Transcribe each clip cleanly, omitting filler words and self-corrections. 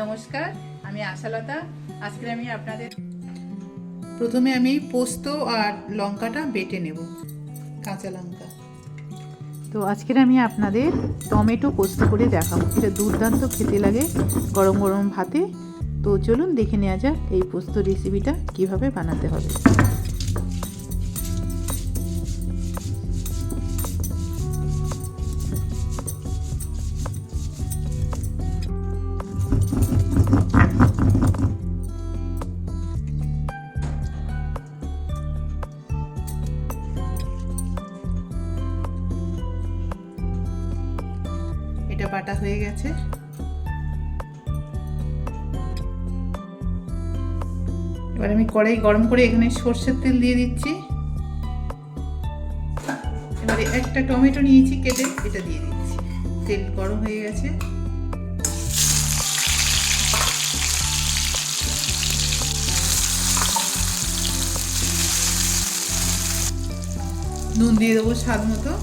নমস্কার, আমি আশালতা। আজকে আমি আপনাদের প্রথমে আমি পোস্ত আর লঙ্কাটা বেটে নেব, কাঁচা লঙ্কা। তো আজকের আমি আপনাদের টমেটো পোস্ত করে দেখাবো। এটা দুর্দান্ত খেতে লাগে গরম গরম ভাতে। তো চলুন দেখে নেওয়া যাক এই পোস্ত রেসিপিটা কিভাবে বানাতে হবে। এটা বাটা হয়ে গেছে। এবার আমি কড়াই গরম করে এখানে সর্ষের তেল দিয়ে দিচ্ছি। এবারে একটা টমেটো নিয়েছি কেটে, এটা দিয়ে দিচ্ছি। তেল গরম হয়ে গেছে। নুন দিয়ে দেবো স্বাদ মতো।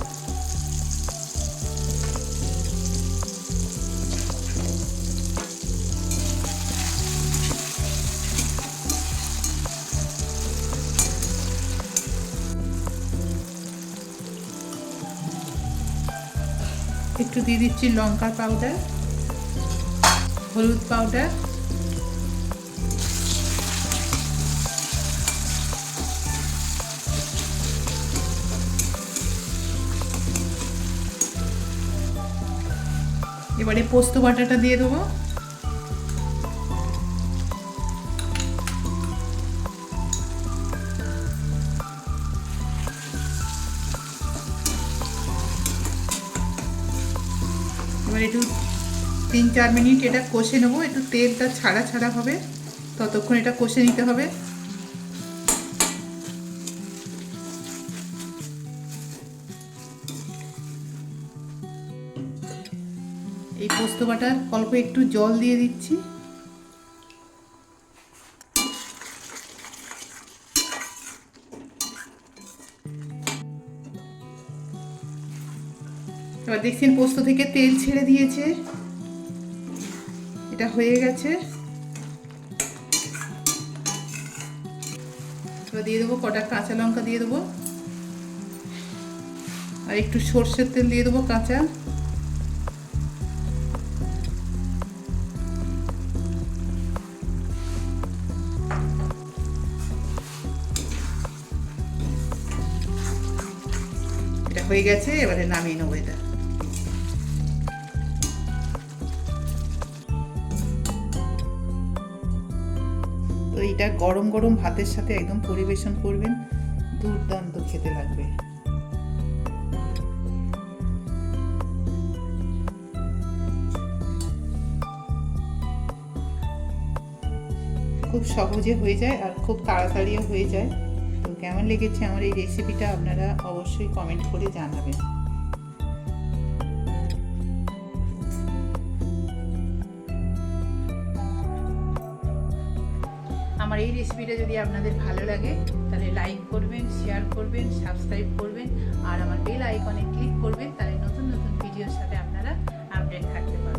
একটু দিয়ে দিচ্ছি লঙ্কার পাউডার, হলুদ পাউডার, এবারে পোস্ত বাটাটা দিয়ে দেবো। এবার একটু 3-4 মিনিট এটা কষে নেবো। একটু তেলটা ছাড়া ছাড়া হবে, ততক্ষণ এটা কষে নিতে হবে। এই পোস্ত বাটার অল্প একটু জল দিয়ে দিচ্ছি। এবার দেখছেন পোস্ত থেকে তেল ছেড়ে দিয়েছে, এটা হয়ে গেছে। এবার দিয়ে দেবো কটা কাঁচা লঙ্কা দিয়ে দেবো, আর একটু সর্ষের তেল দিয়ে দেবো কাঁচা। এটা হয়ে গেছে, এবারে নামিয়ে নেবো এটা। তো এটা গরম গরম ভাতের সাথে একদম পরিবেশন করবেন, দুর্দান্ত খেতে লাগবে। খুব সহজে হয়ে যায় আর খুব তাড়াতাড়িও হয়ে যায়। তো কেমন লেগেছে আমার এই রেসিপিটা আপনারা অবশ্যই কমেন্ট করে জানাবেন। আমার এই রেসিপিটা যদি আপনাদের ভালো লাগে তাহলে লাইক করবেন, শেয়ার করবেন, সাবস্ক্রাইব করবেন আর আমার বেল আইকনে ক্লিক করবেন। তাহলে নতুন নতুন ভিডিওর সাথে আপনারা আপডেট থাকতে পারবেন।